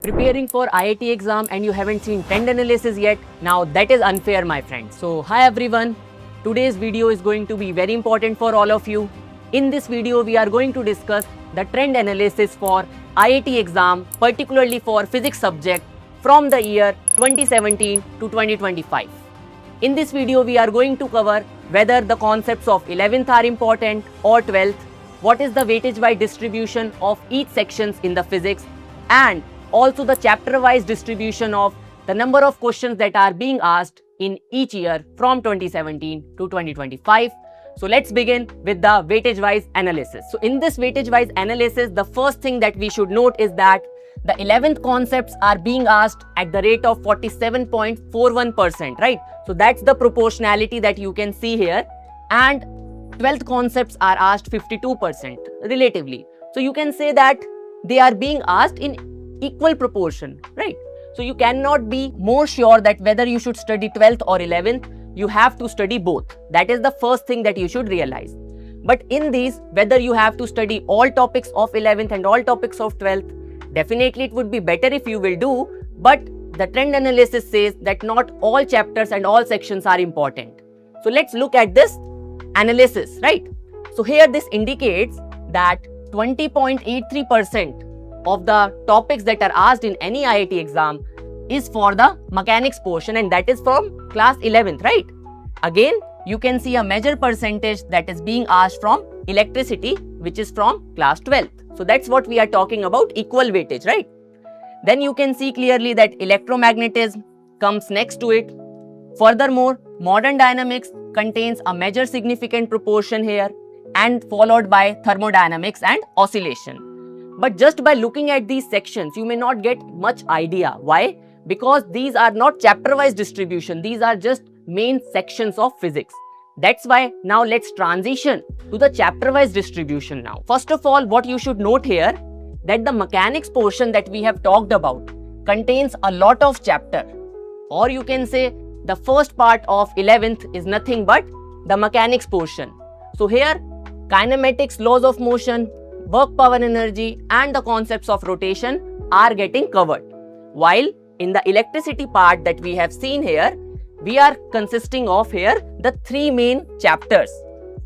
Preparing for IIT exam and you haven't seen trend analysis yet? Now that is unfair, my friends. So hi everyone, today's video is going to be very important for all of you. In this video, we are going to discuss the trend analysis for IIT exam, particularly for physics subject from the year 2017 to 2025. In this video, we are going to cover whether the concepts of 11th are important or 12th, what is the weightage by distribution of each sections in the physics, and also the chapter-wise distribution of the number of questions that are being asked in each year from 2017 to 2025. So let's begin with the weightage-wise analysis. So in this weightage-wise analysis, the first thing that we should note is that the 11th concepts are being asked at the rate of 47.41%, right? So that's the proportionality that you can see here. And 12th concepts are asked 52% relatively. So you can say that they are being asked in equal proportion, right? So you cannot be more sure that whether you should study 12th or 11th, you have to study both. That is the first thing that you should realize. But in these, whether you have to study all topics of 11th and all topics of 12th, definitely it would be better if you will do, but the trend analysis says that not all chapters and all sections are important. So let's look at this analysis, right? So here this indicates that 20.83% of the topics that are asked in any IIT exam is for the mechanics portion, and that is from class 11th, right? Again, you can see a major percentage that is being asked from electricity, which is from class 12th. So that's what we are talking about, equal weightage, right? Then you can see clearly that electromagnetism comes next to it. Furthermore, modern dynamics contains a major significant proportion here, and followed by thermodynamics and oscillation. But just by looking at these sections, you may not get much idea. Why? Because these are not chapter-wise distribution. These are just main sections of physics. That's why now let's transition to the chapter-wise distribution now. First of all, what you should note here, that the mechanics portion that we have talked about contains a lot of chapter. Or you can say the first part of 11th is nothing but the mechanics portion. So here, kinematics, laws of motion, work power energy and the concepts of rotation are getting covered. While in the electricity part that we have seen here, we are consisting of here the three main chapters.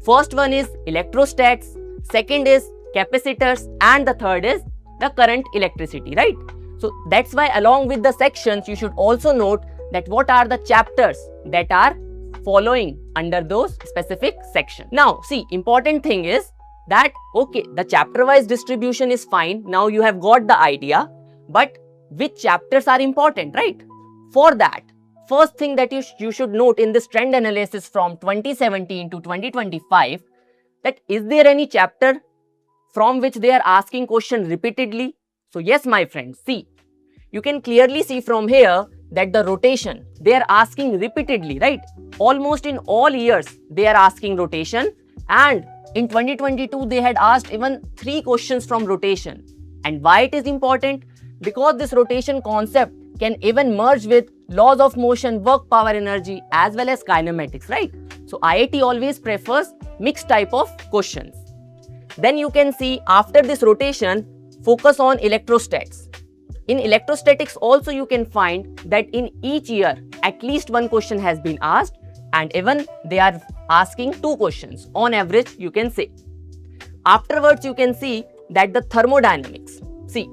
First one is electrostats, second is capacitors, and the third is the current electricity, right? So that's why along with the sections, you should also note that what are the chapters that are following under those specific sections. Now see, important thing is that, okay, the chapter-wise distribution is fine. Now you have got the idea, but which chapters are important, right? For that, first thing that you should note in this trend analysis from 2017 to 2025, that is there any chapter from which they are asking question repeatedly? So yes, my friends, see, you can clearly see from here that the rotation, they are asking repeatedly, right? Almost in all years, they are asking rotation, and in 2022, they had asked even 3 questions from rotation. And why it is important? Because this rotation concept can even merge with laws of motion, work power energy as well as kinematics, right? So IIT always prefers mixed type of questions. Then you can see after this rotation, focus on electrostats. In electrostatics also you can find that in each year, at least 1 question has been asked, and even they are asking 2 questions on average, you can say. Afterwards, you can see that the thermodynamics. See,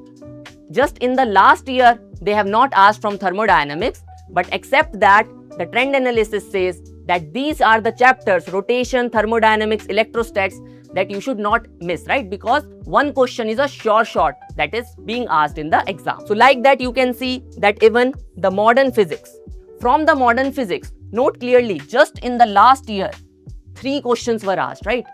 just in the last year, they have not asked from thermodynamics, but except that the trend analysis says that these are the chapters, rotation, thermodynamics, electrostats, that you should not miss, right? Because 1 question is a sure shot that is being asked in the exam. So like that, you can see that even the modern physics. From the modern physics, note clearly, just in the last year, 3 questions were asked, right?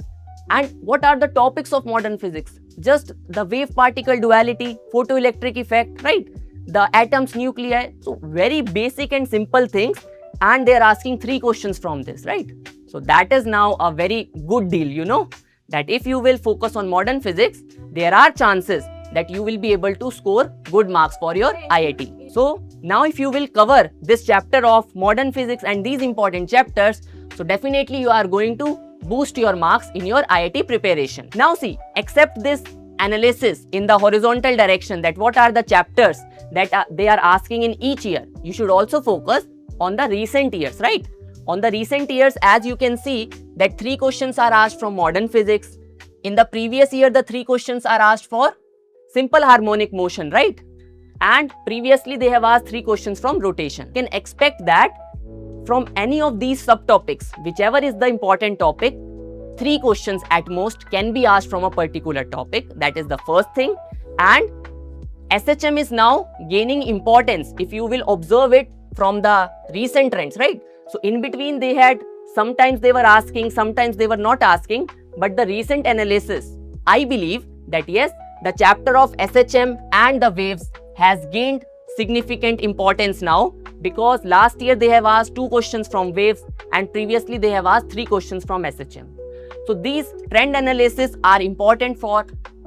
And what are the topics of modern physics? Just the wave-particle duality, photoelectric effect, right? The atoms, nuclei. So very basic and simple things, and they are asking 3 questions from this, right? So that is now a very good deal, you know, that if you will focus on modern physics, there are chances that you will be able to score good marks for your IIT. So now if you will cover this chapter of modern physics and these important chapters, so definitely you are going to boost your marks in your IIT preparation. Now see, except this analysis in the horizontal direction, that what are the chapters that they are asking in each year, you should also focus on the recent years, right? On the recent years, as you can see that 3 questions are asked from modern physics. In the previous year, the 3 questions are asked for simple harmonic motion, right? And previously they have asked 3 questions from rotation. You can expect that from any of these subtopics, whichever is the important topic, 3 questions at most can be asked from a particular topic. That is the first thing. And SHM is now gaining importance if you will observe it from the recent trends, right? So in between they had, sometimes they were asking, sometimes they were not asking, but the recent analysis, I believe that yes, the chapter of SHM and the waves has gained significant importance now, because last year they have asked 2 questions from waves and previously they have asked 3 questions from SHM. So these trend analysis are important for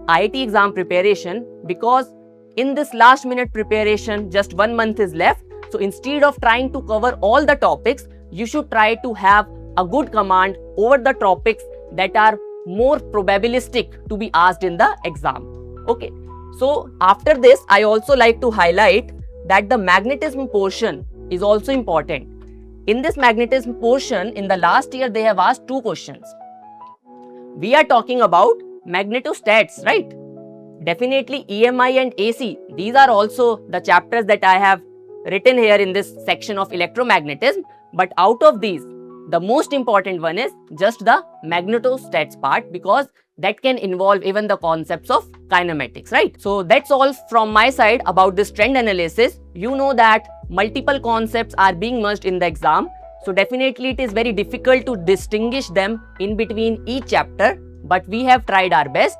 IIT exam preparation, because in this last minute preparation, just 1 month is left. So instead of trying to cover all the topics, you should try to have a good command over the topics that are more probabilistic to be asked in the exam. Okay. So after this, I also like to highlight that the magnetism portion is also important. In this magnetism portion, in the last year, they have asked 2 questions. We are talking about magnetostats, right? Definitely EMI and AC. These are also the chapters that I have written here in this section of electromagnetism. But out of these, the most important one is just the magnetostats part, because that can involve even the concepts of kinematics, right? So that's all from my side about this trend analysis. You know that multiple concepts are being merged in the exam. So definitely it is very difficult to distinguish them in between each chapter, but we have tried our best.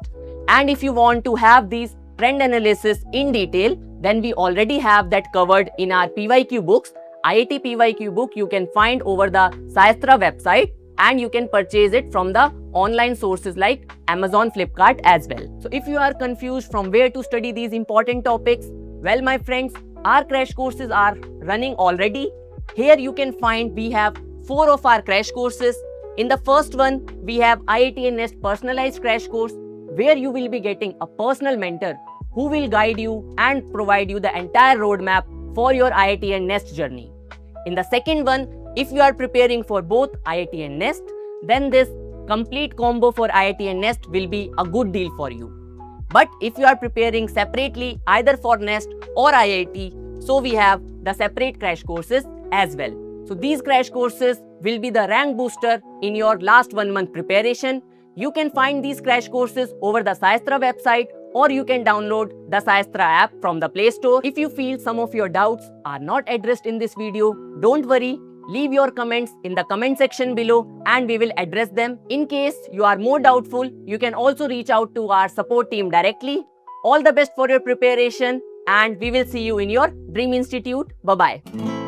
And if you want to have these trend analysis in detail, then we already have that covered in our PYQ books. IIT PYQ book you can find over the Saestra website, and you can purchase it from the online sources like Amazon, Flipkart as well. So if you are confused from where to study these important topics, well my friends, our crash courses are running already. Here you can find we have 4 of our crash courses. In the first one, we have IIT NEST personalized crash course, where you will be getting a personal mentor who will guide you and provide you the entire roadmap for your IIT and NEST journey. In the second one, if you are preparing for both IIT and NEST, then this complete combo for IIT and NEST will be a good deal for you. But if you are preparing separately either for NEST or IIT, so we have the separate crash courses as well. So these crash courses will be the rank booster in your last 1 month preparation. You can find these crash courses over the Saestra website, or you can download the Saestra app from the Play Store. If you feel some of your doubts are not addressed in this video, don't worry. Leave your comments in the comment section below and we will address them. In case you are more doubtful, you can also reach out to our support team directly. All the best for your preparation, and we will see you in your Dream Institute. Bye-bye.